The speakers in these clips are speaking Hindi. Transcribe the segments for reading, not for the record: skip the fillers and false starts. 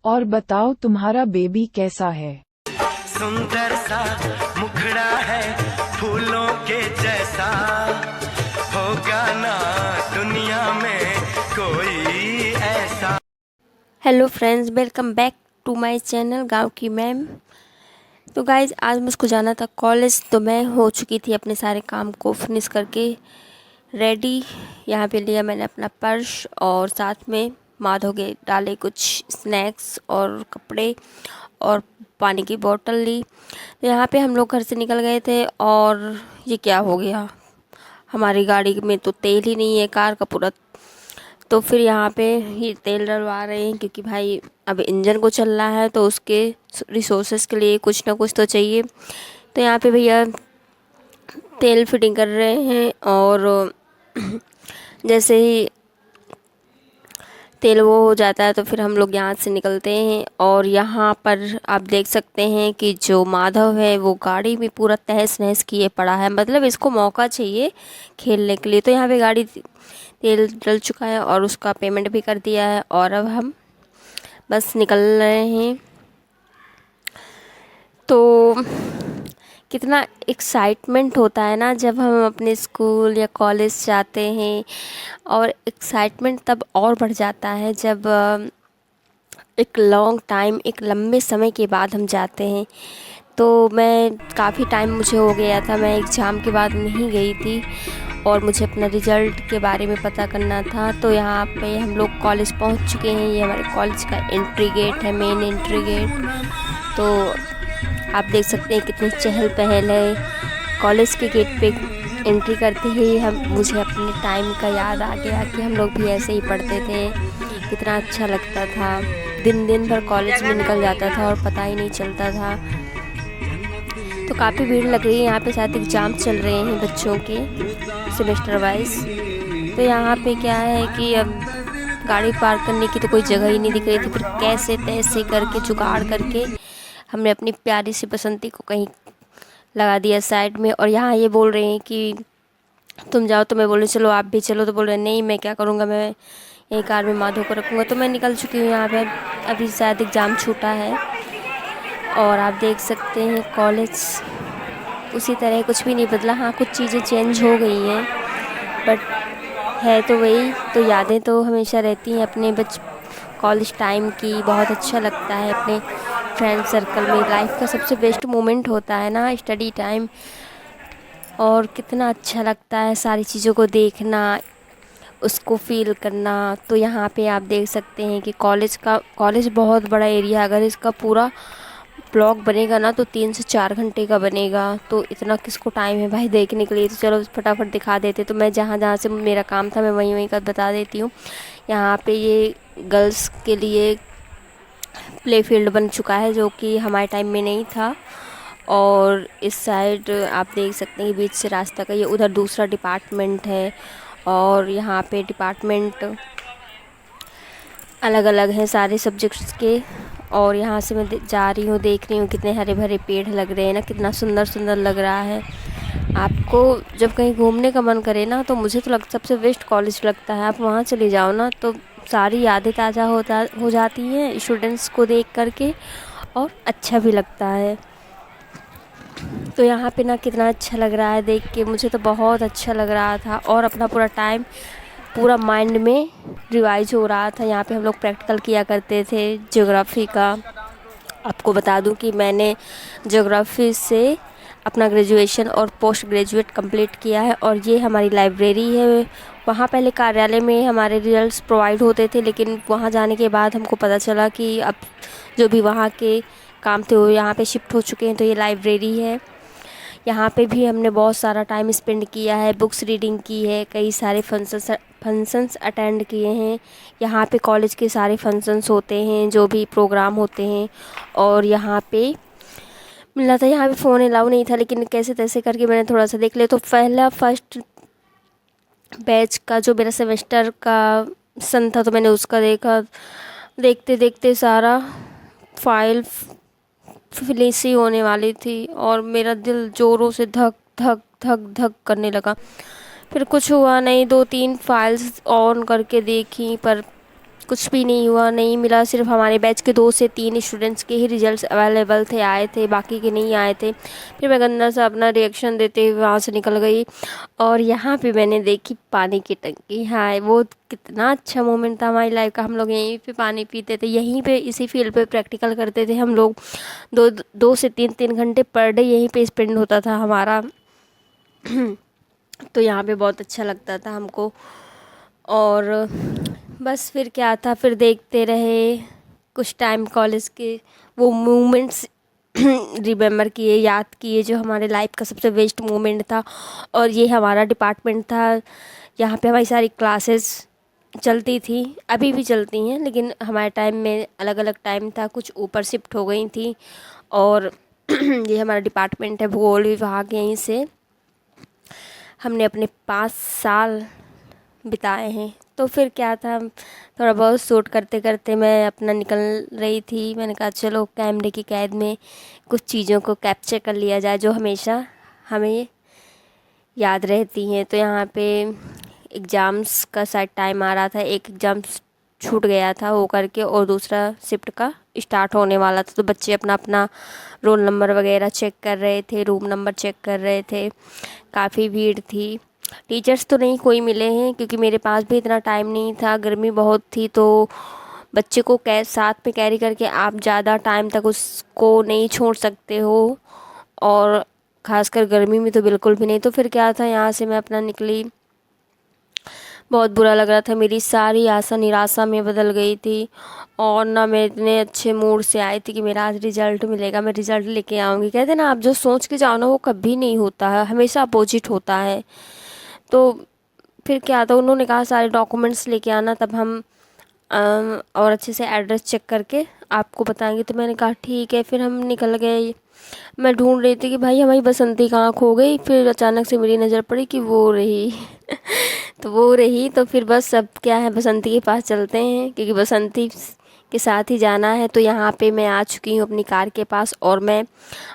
और बताओ तुम्हारा बेबी कैसा है। सुंदर सा मुखड़ा है फूलों के जैसा, होगा ना दुनिया में कोई ऐसा। Hello friends, welcome back to my channel गांव की मैम। तो गाइज़, आज मुझको जाना था कॉलेज, तो मैं हो चुकी थी अपने सारे काम को फिनिश करके रेडी। यहाँ पे लिया मैंने अपना पर्स और साथ में माधव के डाले कुछ स्नैक्स और कपड़े और पानी की बोतल ली। तो यहाँ पे हम लोग घर से निकल गए थे और ये क्या हो गया, हमारी गाड़ी में तो तेल ही नहीं है, कार का पूरा। तो फिर यहाँ पे ये तेल डलवा रहे हैं क्योंकि भाई अब इंजन को चलना है तो उसके रिसोर्सेज के लिए कुछ ना कुछ तो चाहिए। तो यहाँ पे भैया तेल फिटिंग कर रहे हैं और जैसे ही तेल वो हो जाता है तो फिर हम लोग यहाँ से निकलते हैं। और यहाँ पर आप देख सकते हैं कि जो माधव है वो गाड़ी में पूरा तहस नहस किए पड़ा है, मतलब इसको मौका चाहिए खेलने के लिए। तो यहाँ पे गाड़ी तेल डल चुका है और उसका पेमेंट भी कर दिया है और अब हम बस निकल रहे हैं। तो कितना एक्साइटमेंट होता है ना जब हम अपने स्कूल या कॉलेज जाते हैं, और एक्साइटमेंट तब और बढ़ जाता है जब एक लॉन्ग टाइम, एक लंबे समय के बाद हम जाते हैं। तो मैं काफ़ी टाइम मुझे हो गया था, मैं एग्ज़ाम के बाद नहीं गई थी और मुझे अपना रिज़ल्ट के बारे में पता करना था। तो यहाँ पे हम लोग कॉलेज पहुँच चुके हैं। ये हमारे कॉलेज का एंट्री गेट है, मेन एंट्री गेट। तो आप देख सकते हैं कितनी चहल पहल है। कॉलेज के गेट पे एंट्री करते ही मुझे अपने टाइम का याद आ गया कि हम लोग भी ऐसे ही पढ़ते थे, कितना अच्छा लगता था। दिन दिन भर कॉलेज में निकल जाता था और पता ही नहीं चलता था। तो काफ़ी भीड़ लग रही है यहाँ पे, शायद एग्ज़ाम चल रहे हैं बच्चों के सेमेस्टर वाइज। तो यहाँ पे क्या है कि अब गाड़ी पार्क करने की तो कोई जगह ही नहीं दिख रही थी। फिर कैसे तैसे करके जुगाड़ करके हमने अपनी प्यारी सी बसंती को कहीं लगा दिया साइड में। और यहाँ ये बोल रहे हैं कि तुम जाओ, तो मैं बोलूँ चलो आप भी चलो। तो बोल रहे हैं नहीं, मैं क्या करूँगा, मैं यही कार में माधव को रखूँगा। तो मैं निकल चुकी हूँ यहाँ पे, अभी शायद एग्ज़ाम छूटा है। और आप देख सकते हैं कॉलेज उसी तरह, कुछ भी नहीं बदला। हाँ, कुछ चीज़ें चेंज हो गई हैं बट है तो वही। तो यादें तो हमेशा रहती हैं अपने कॉलेज टाइम की। बहुत अच्छा लगता है अपने फ्रेंड सर्कल में। लाइफ का सबसे बेस्ट मोमेंट होता है ना स्टडी टाइम, और कितना अच्छा लगता है सारी चीज़ों को देखना, उसको फील करना। तो यहाँ पे आप देख सकते हैं कि कॉलेज बहुत बड़ा एरिया, अगर इसका पूरा ब्लॉग बनेगा ना तो 3 से 4 घंटे का बनेगा। तो इतना किसको टाइम है भाई देखने के लिए। तो चलो फटाफट दिखा देते। तो मैं जहाँ जहाँ से मेरा काम था मैं वहीं का बता देती हूँ। यहाँ पे ये गर्ल्स के लिए प्ले फील्ड बन चुका है जो कि हमारे टाइम में नहीं था। और इस साइड आप देख सकते हैं बीच से रास्ता का, ये उधर दूसरा डिपार्टमेंट है। और यहाँ पे डिपार्टमेंट अलग अलग हैं सारे सब्जेक्ट्स के। और यहाँ से मैं जा रही हूँ, देख रही हूँ कितने हरे भरे पेड़ लग रहे हैं ना, कितना सुंदर सुंदर लग रहा है। आपको जब कहीं घूमने का मन करे ना तो मुझे तो सबसे बेस्ट कॉलेज लगता है। आप वहाँ चले जाओ ना तो सारी यादें ताज़ा हो जाती हैं स्टूडेंट्स को देख करके, और अच्छा भी लगता है। तो यहाँ पे ना कितना अच्छा लग रहा है देख के, मुझे तो बहुत अच्छा लग रहा था। और अपना पूरा टाइम पूरा माइंड में रिवाइज हो रहा था। यहाँ पे हम लोग प्रैक्टिकल किया करते थे ज्योग्राफी का। आपको बता दूं कि मैंने ज्योग्राफी से अपना ग्रेजुएशन और पोस्ट ग्रेजुएट कंप्लीट किया है। और ये हमारी लाइब्रेरी है। वहाँ पहले कार्यालय में हमारे रिजल्ट्स प्रोवाइड होते थे, लेकिन वहाँ जाने के बाद हमको पता चला कि अब जो भी वहाँ के काम थे वो यहाँ पे शिफ्ट हो चुके हैं। तो ये लाइब्रेरी है, यहाँ पे भी हमने बहुत सारा टाइम स्पेंड किया है, बुक्स रीडिंग की है, कई सारे फंक्शंस अटेंड किए हैं। यहाँ पे कॉलेज के सारे फंक्शंस होते हैं, जो भी प्रोग्राम होते हैं। और यहाँ पे मिला था, यहाँ पे फ़ोन अलाउ नहीं था, लेकिन कैसे तैसे करके मैंने थोड़ा सा देख लिया। तो फर्स्ट बैच का जो मेरा सेमेस्टर का सन था तो मैंने उसका देखा। देखते देखते सारा फाइल फिनिश ही होने वाली थी और मेरा दिल ज़ोरों से धक धक धक धक करने लगा। फिर कुछ हुआ नहीं, 2-3 फाइल्स ऑन करके देखी पर कुछ भी नहीं हुआ, नहीं मिला। सिर्फ हमारे बैच के 2 से 3 स्टूडेंट्स के ही रिजल्ट्स अवेलेबल थे, आए थे, बाकी के नहीं आए थे। फिर मैं गंदा सा अपना रिएक्शन देते हुए वहाँ से निकल गई और यहाँ पे मैंने देखी पानी की टंकी। हाँ, वो कितना अच्छा मोमेंट था हमारी लाइफ का। हम लोग यहीं पे पानी पीते थे, यहीं पे इसी फील्ड पे प्रैक्टिकल करते थे हम लोग। 2 से 3 घंटे पर डे यहीं पे स्पेंड होता था हमारा। तो यहाँ पे बहुत अच्छा लगता था हमको। और बस फिर क्या था, फिर देखते रहे कुछ टाइम, कॉलेज के वो मोमेंट्स रिमेम्बर किए, याद किए, जो हमारे लाइफ का सबसे बेस्ट मोमेंट था। और ये हमारा डिपार्टमेंट था, यहाँ पे हमारी सारी क्लासेस चलती थी, अभी भी चलती हैं, लेकिन हमारे टाइम में अलग अलग टाइम था, कुछ ऊपर शिफ्ट हो गई थी। और ये हमारा डिपार्टमेंट है भूगोल विभाग, यहीं से हमने अपने 5 साल बिताए हैं। तो फिर क्या था, थोड़ा बहुत शूट करते करते मैं अपना निकल रही थी। मैंने कहा चलो कैमरे की कैद में कुछ चीज़ों को कैप्चर कर लिया जाए जो हमेशा हमें याद रहती हैं। तो यहाँ पे एग्ज़ाम्स का शायद टाइम आ रहा था, एक एग्ज़ाम छूट गया था वो करके, और दूसरा शिफ्ट का स्टार्ट होने वाला था। तो बच्चे अपना अपना रोल नंबर वगैरह चेक कर रहे थे, रूम नंबर चेक कर रहे थे। काफ़ी भीड़ थी। टीचर्स तो नहीं कोई मिले हैं, क्योंकि मेरे पास भी इतना टाइम नहीं था, गर्मी बहुत थी। तो बच्चे को साथ में कैरी करके आप ज़्यादा टाइम तक उसको नहीं छोड़ सकते हो, और ख़ासकर गर्मी में तो बिल्कुल भी नहीं। तो फिर क्या था, यहाँ से मैं अपना निकली, बहुत बुरा लग रहा था, मेरी सारी आशा निराशा में बदल गई थी। और ना मैं इतने अच्छे मूड से आई थी कि मेरा आज रिज़ल्ट मिलेगा, मैं रिज़ल्ट लेके आऊँगी। कहते ना, आप जो सोच के जाओ ना वो कभी नहीं होता है, हमेशा अपोजिट होता है। तो फिर क्या था, उन्होंने कहा सारे डॉक्यूमेंट्स लेके आना, तब हम और अच्छे से एड्रेस चेक करके आपको बताएंगे। तो मैंने कहा ठीक है। फिर हम निकल गए। मैं ढूंढ रही थी कि भाई हमारी बसंती कहाँ खो गई। फिर अचानक से मेरी नज़र पड़ी कि वो रही। तो वो रही, तो फिर बस अब क्या है, बसंती के पास चलते हैं, क्योंकि बसंती के साथ ही जाना है। तो यहाँ पे मैं आ चुकी हूँ अपनी कार के पास, और मैं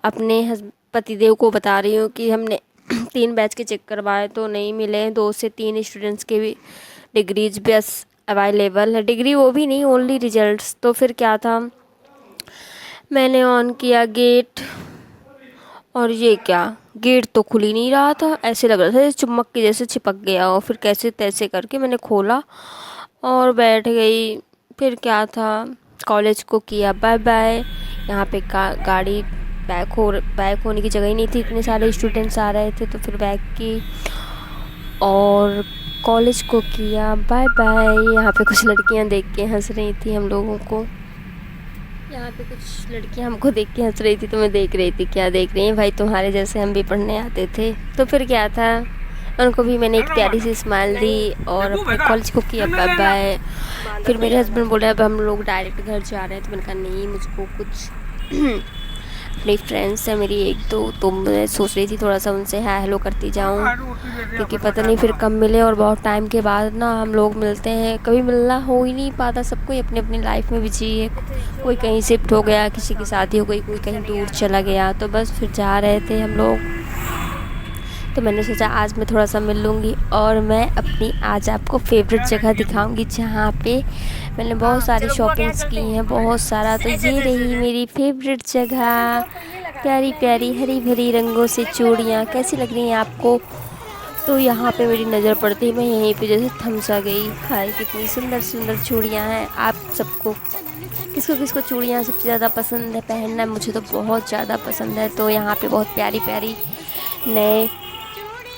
अपने पतिदेव को बता रही हूँ कि हमने 3 बैच के चेक करवाए तो नहीं मिले। 2 से 3 स्टूडेंट्स के भी डिग्रीज बस अवेलेबल है, डिग्री वो भी नहीं, ओनली रिजल्ट्स। तो फिर क्या था, मैंने ऑन किया गेट, और ये क्या, गेट तो खुल ही नहीं रहा था, ऐसे लग रहा था जैसे चुम्बक के जैसे चिपक गया हो। फिर कैसे तैसे करके मैंने खोला और बैठ गई। फिर क्या था, कॉलेज को किया बाय बाय। यहाँ पे गाड़ी बैक होने की जगह ही नहीं थी, इतने सारे स्टूडेंट्स आ रहे थे। तो फिर बैक की और कॉलेज को किया बाय बाय। यहाँ पे कुछ लड़कियाँ देख के हंस रही थी हम लोगों को, यहाँ पे कुछ लड़कियाँ हमको देख के हंस रही थी। तो मैं देख रही थी क्या देख रही हैं भाई, तुम्हारे जैसे हम भी पढ़ने आते थे। तो फिर क्या था, उनको भी मैंने एक प्यारी सी स्माइल दी और अपने कॉलेज को किया बाय बाय। फिर मेरे हस्बैंड बोले अब हम लोग डायरेक्ट घर जा रहे हैं। तो मैंने कहा नहीं, मुझको कुछ अपनी फ्रेंड्स है मेरी 1-2, तो मैं सोच रही थी थोड़ा सा उनसे हाय हेलो करती जाऊँ, क्योंकि पता नहीं फिर कब मिले। और बहुत टाइम के बाद ना हम लोग मिलते हैं, कभी मिलना हो ही नहीं पाता, सबको ही अपनी अपनी लाइफ में बिजी है। कोई कहीं शिफ्ट हो गया, किसी की शादी हो गई, कोई कहीं दूर चला गया। तो बस फिर जा रहे थे हम लोग। तो मैंने सोचा आज मैं थोड़ा सा मिल लूँगी, और मैं अपनी आज आपको फेवरेट जगह दिखाऊंगी, जहाँ पे मैंने बहुत सारी शॉपिंग्स की हैं, बहुत सारा। तो ये रही मेरी फेवरेट जगह, प्यारी प्यारी हरी भरी रंगों से चूड़ियाँ। कैसी लग रही हैं आपको? तो यहाँ पे मेरी नज़र पड़ती है, मैं यहीं पे जैसे थम सा गई। हाय कितनी सुंदर सुंदर चूड़ियाँ हैं। आप सबको किसको किसको चूड़ियाँ सबसे ज़्यादा पसंद है पहनना? मुझे तो बहुत ज़्यादा पसंद है। तो यहाँ पे बहुत प्यारी प्यारी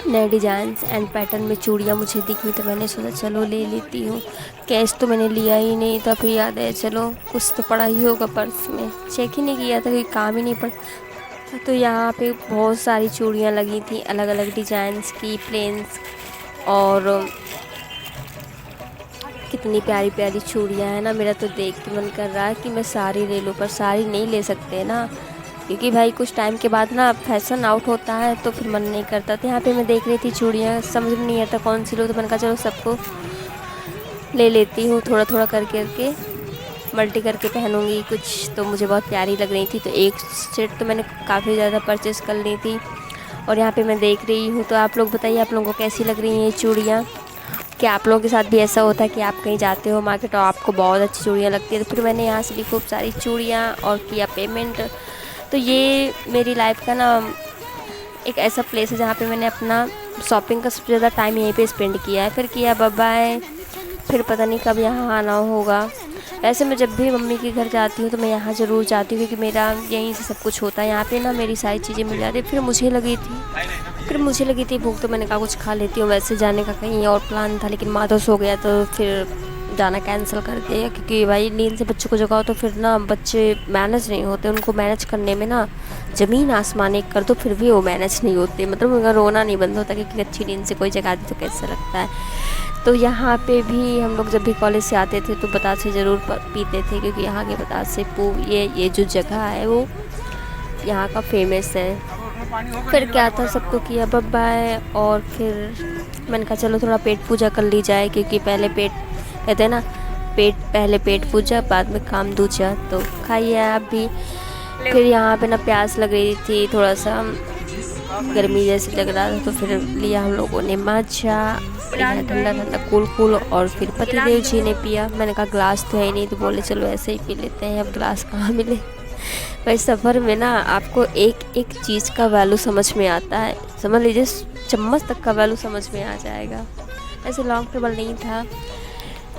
नए डिज़ाइंस एंड पैटर्न में चूड़ियाँ मुझे दिखी, तो मैंने सोचा चलो ले लेती हूँ। कैश तो मैंने लिया ही नहीं था, फिर याद है चलो कुछ तो पड़ा ही होगा पर्स में, चेक ही नहीं किया था, कोई काम ही नहीं पड़ा। तो यहाँ पे बहुत सारी चूड़ियाँ लगी थी अलग अलग डिज़ाइंस की, प्लेन्स, और कितनी प्यारी प्यारी चूड़ियाँ हैं ना। मेरा तो देख के मन कर रहा है कि मैं सारी ले लूँ, पर सारी नहीं ले सकते ना, क्योंकि भाई कुछ टाइम के बाद ना फैशन आउट होता है, तो फिर मन नहीं करता। तो यहाँ पे मैं देख रही थी चूड़ियाँ, समझ में नहीं आता कौन सी लो। तो मैंने कहा चलो सबको ले लेती हूँ, थोड़ा थोड़ा करके मल्टी करके पहनूँगी कुछ। तो मुझे बहुत प्यारी लग रही थी, तो एक सेट तो मैंने काफ़ी ज़्यादा परचेज़ कर ली थी। और यहाँ पे मैं देख रही हूँ, तो आप लोग बताइए आप लोगों को कैसी लग रही हैं ये चूड़ियाँ। कि आप लोगों के साथ भी ऐसा होता है कि आप कहीं जाते हो मार्केट और आपको बहुत अच्छी चूड़ियाँ लगती है, तो फिर मैंने यहाँ से भी खूब सारी चूड़ियाँ और किया पेमेंट। तो ये मेरी लाइफ का ना एक ऐसा प्लेस है जहाँ पे मैंने अपना शॉपिंग का सबसे ज़्यादा टाइम यहीं पे स्पेंड किया है। फिर किया बाय, फिर पता नहीं कब यहाँ आना होगा। वैसे मैं जब भी मम्मी के घर जाती हूँ तो मैं यहाँ ज़रूर जाती हूँ, क्योंकि मेरा यहीं से सब कुछ होता है। यहाँ पे ना मेरी सारी चीज़ें मिल जाती है। फिर मुझे लगी थी भूख, तो मैंने कहा कुछ खा लेती हूँ। वैसे जाने का कहीं और प्लान था, लेकिन माता सो गया तो फिर जाना कैंसिल कर दिया, क्योंकि भाई नींद से बच्चों को जगाओ तो फिर ना बच्चे मैनेज नहीं होते। उनको मैनेज करने में ना ज़मीन आसमान एक कर दो फिर भी वो मैनेज नहीं होते, मतलब उनका रोना नहीं बंद होता, क्योंकि अच्छी नींद से कोई जगा दे तो कैसा लगता है। तो यहाँ पे भी हम लोग जब भी कॉलेज से आते थे तो बतासे ज़रूर पीते थे, क्योंकि यहाँ के बतासे ये जो जगह है वो यहाँ का फेमस है। फिर क्या था, सबको किया बाय, और फिर मैंने कहा चलो थोड़ा पेट पूजा कर ली जाए, क्योंकि पहले पेट कहते हैं ना, पहले पेट पूजा बाद में काम दूजा। तो खाइए आप भी। फिर यहाँ पे ना प्यास लग रही थी, थोड़ा सा गर्मी जैसे लग रहा था, तो फिर लिया हम लोगों ने माचा, ठंडा ठंडा कूल, और फिर पतिदेव जी ने पिया। मैंने कहा ग्लास तो है ही नहीं, तो बोले चलो ऐसे ही पी लेते हैं, अब ग्लास कहाँ मिले। भाई सफ़र में ना आपको एक एक चीज़ का वैल्यू समझ में आता है, समझ लीजिए चम्मच तक का वैल्यू समझ में आ जाएगा। ऐसे लॉन्ग ट्रेवल नहीं था।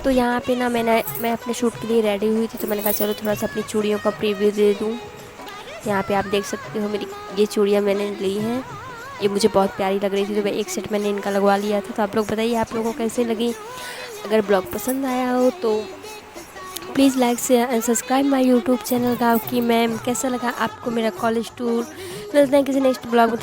तो यहाँ पे ना मैं अपने शूट के लिए रेडी हुई थी, तो मैंने कहा चलो थोड़ा सा अपनी चूड़ियों का प्रीव्यू दे दूँ। यहाँ पे आप देख सकते हो मेरी ये चूड़ियाँ मैंने ली हैं, ये मुझे बहुत प्यारी लग रही थी, तो मैं एक सेट मैंने इनका लगवा लिया था। तो आप लोग बताइए आप लोगों को कैसे लगी। अगर ब्लॉग पसंद आया हो तो please like share and subscribe my YouTube channel गाँव की मैम। कैसा लगा आपको मेरा कॉलेज टूर। मिलते हैं किसी नेक्स्ट ब्लॉग में।